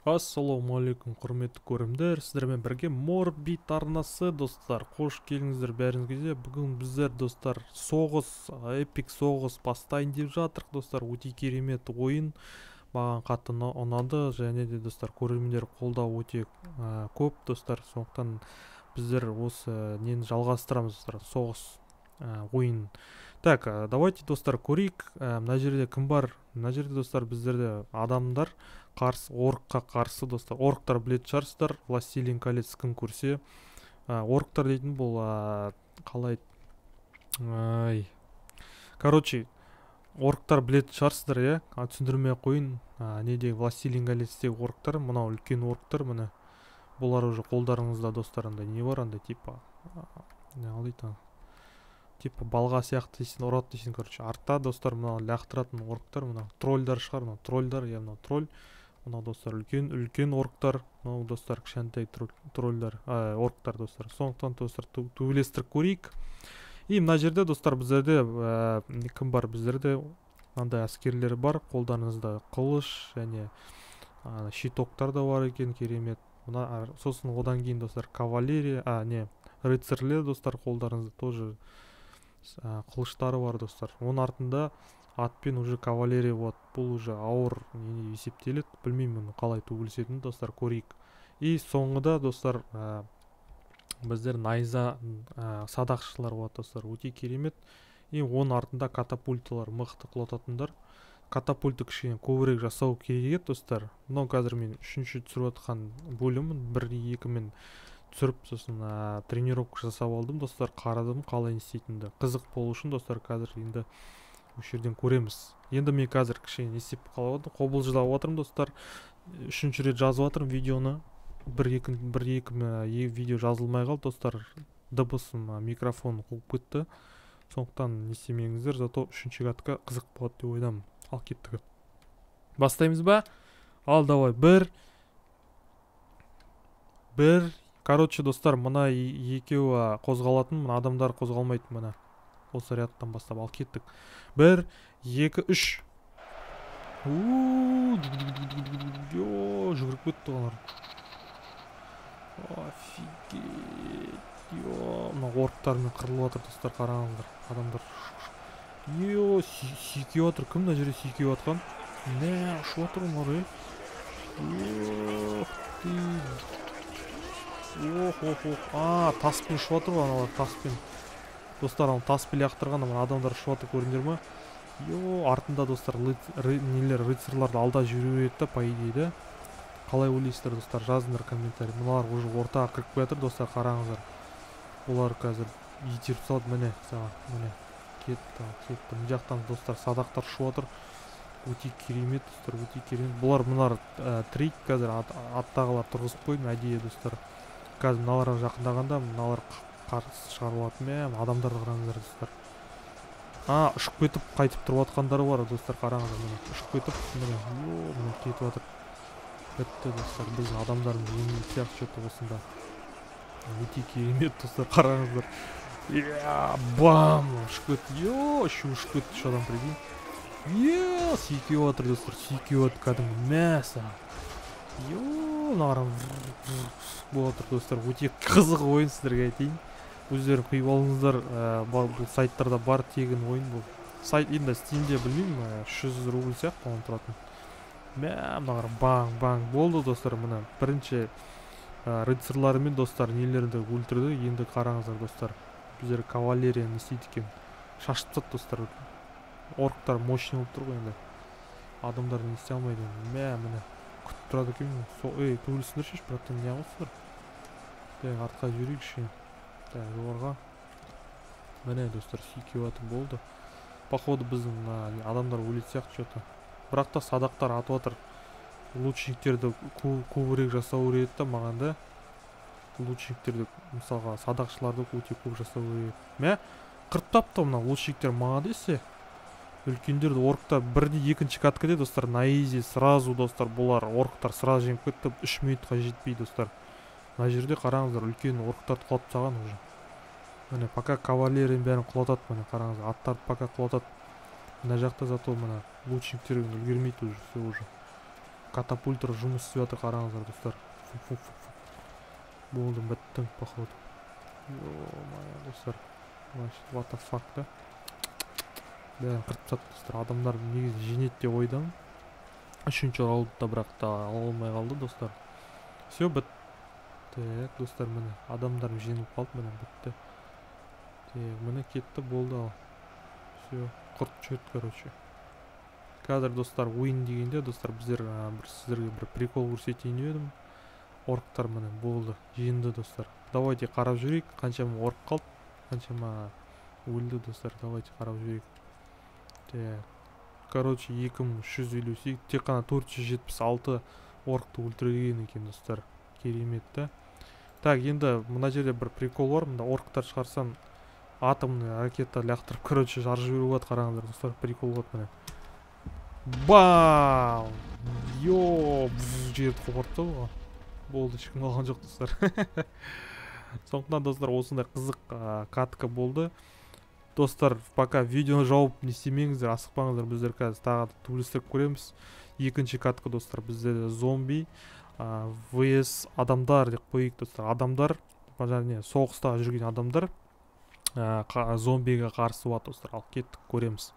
Ассалаумағалейкум құрметті көрімдер, сіздермен бірге Морбит арнасы достар. Қош келіңіздер бәріңізге. Бүгін біздер достар эпик соғыс бастайын деп жатырық достар. Өте керемет ойын, маған қатты ұнады, және де достар көрермендер қолдау өте көп достар. Сондықтан біздер осы нені жалғастырамыз достар, соғыс ойын. Так, давайте достар көрейік, мына жерде кім бар? Мына жерде достар біздерде адамдар орыққа қарсы достар. Орықтар білетін шығарсыздар, Властелин колец кім көрсе. Орықтар дейтін бұл қалай, короче, орықтар білетін шығарсыздар, иә? Түсіндірмей қойын. Неде Властелин колецтегі орықтар, мынау үлкен орықтар, міне. Бұлар уже қолдарыңызда достар, андай не бар, андай типа не алдайды, типа балға сияқты дейсің, ұрады дейсің, короче. Артта достар мынау лақтыратын орықтар, мынау тролльдар шығар, мынау тролльдар, я мынау тролль. Мынау достар үлкен орықтар, мынау достар кішкентай тролльдар, орықтар достар. Сондықтан достар төбелестіріп көрейік. И мына жерде достар біздерде кім бар? Біздерде мынандай әскерлер бар, қолдарыңызда қылыш және щитоктар да бар екен, керемет. Сосын одан кейін достар кавалерия, рыцарьлер достар, қолдарыңызда тоже қылыштары бар достар. Оның артында атпен уже кавалерия болады. Бұл уже ауыр есептеледі. Білмеймін қалай төгілсетінін достар, көрейік. И соңында достар біздер найза садақшылар болады достар, өте керемет. И оның артында катапульталар, мықты құлататындар. Катапульты кішкене көбірек жасау керек достар. Мынау қазір мен үшінші түсіріп жатқан бөлімін 1-2 мен түсіріп, сосын тренировка жасап алдым достар, қарадым қалай істейтінді. Қызық болу үшін достар, қазір енді осы жерден көреміз. Енді мен қазір кішкене істеп қалып отырмын, қобылжылап отырмын достар. Үшінші рет жазып жатырмын видеоны. Бір-екі видео жазылмай қалды достар. Дыбысым микрофон қуып кетті. Сондықтан не істемеңіздер, зато үшінші катқа қызық болады деп ойдамын. Ал кеттік. Бастаймыз ба? Ал давай. Бір. Короче достар, мына екеуі қозғалатын, мына адамдар қозғалмайды, мына. Осы рядтан бастап, ал кеттік. 1, 2, 3. Жүгіріп кетті олар. Офигеть. Мына орықтармен қырылып жатыр достар, қараңыздар. Адамдар. Сүйкеп жатыр. Кім мына жерде сүйкеп жатқан? Не, ұшып жатыр олар, таспен ұшып жатыр, аналар таспен. Достар, таспен лақтырған адамдар ұшып жатыр, көрдіңдер ме? Артында достар рыцарьларды алда жүреді, по идее. Қалай ойлайсыздар достар, жазыңдар комментарий. Мыналар уже ортаға кіріп жатыр достар, қараңыздар. Олар қазір итеріп салады, міне саған, міне. Кетті. Мына жақтан достар садақтар ұшып жатыр. Өте керемет достар, өте керемет. Бұлар трейд қазір аттағылар тұрғызып қойдым, әдейі достар. Қазір мыналарға жақындағанда мыналар қарсы шығарылады ме? Адамдарды қараңыздар достар. Ұшып кетіп қайтып тұрып жатқандары бар достар, қараңыздар, міне. Ұшып кетіп, міне кетіп жатыр. Бітті достар, біздің адамдарымыз еңбек сияқты что-то осында. Өте керемет достар, қараңыздар. Бам! Ұшып кетті. Ұшып кетті, şu адам прикинь. Сүйкеп жатыр достар, сүйкеп жатыр кәдімгі мәсі. Мынағарам болатыр достар, өте қызық ойын, сіздерге айтайын. Өздерін құйып алыңыздар, бұл сайттарда бар тегін ойын бұл. Сайт енді Steam'де білмеймін, 300 рубль сияқты оны тұратын. Мынағарам баң болды достар, мына бірінші рыцарьларымен достар нелерді өлтірді. Енді қараңыздар достар, біздер кавалерияны істейді екен. Шашып тастады достар. Орықтар мощный болып тұр ғой енді. Адамдар не істей алмайды. Міне күтіп тұрады екен. Төгілсіңдер шеш, братан, не қылсыздар? Артқа жүрейік ше. Жоғарға. Міне достар, сүйкеп жатыр, болды. Походу біздің адамдар өледі сияқты что-то. Бірақ та садақтар атып жатыр. Лучниктерді көбірек жасау керек та маған да. Лучниктерді, мысалға, садақшыларды өте көп жасау керек. Қырттапты мына лучниктер маған десе. Үлкендерді орықтар бірде екінші каткаде достар, наизи сразу достар, бұлар орықтар сразу жеңіп кетті, 3 минутқа жетпей достар. Мына жерде қараңыздар, үлкен орықтарды құлатып тастаған уже. Міне пока кавалерияның бәрін құлатады, міне қараңыздар, аттарды пока құлатады. Мына жақта зато мына лучниктер үлгермейді уже, все уже. катапультер жұмыс істеп жатыр, қараңыздар достар. Болды, біттім походу. Ё-моё, достар. What the fuck да? Бәрін қырып тастады достар. Адамдар негізі жеңеді деп ойдам. Үшінші раунд та бірақ та ала алмай қалды достар. Все, бітті. Так, достар, міне адамдар жеңіліп қалды, міне бітті. Так, міне кетті, болды ал. Все, құрт жүрді, короче. Қазір достар ойын дегенде достар сіздерге бір прикол көрсетейін едім. Орктар міне болды, жеңді достар. Давайте қарап жүрейік, қаншама орк қалды, қаншама өлді достар. Давайте қарап жүрейік. Так, короче 2358, тек қана 476 оркты өлтірген екен достар. Керемет та. Так, енді мына жерде бір прикол бар. Мында орктар шығарсам атомный ракета лақтырып, короче, жарып жіберуге болады, қараңыздар достар. Прикол болады міне. Бам! Йо, жерді қопарып ғой. Болды, ешкім қалған жоқ достар. Сондықтан достар, осындай қызық катка болды. Достар, пока видеоны жауып не істемеңіздер, асықпаңыздар. Біздер қазір тағы туристік көреміз. Екінші катка достар, бізде зомби vs адамдар деп қойып достар. Адамдар, және соғыста жүрген адамдар зомбиге қарсы болады достар. Ал кеттік, көреміз.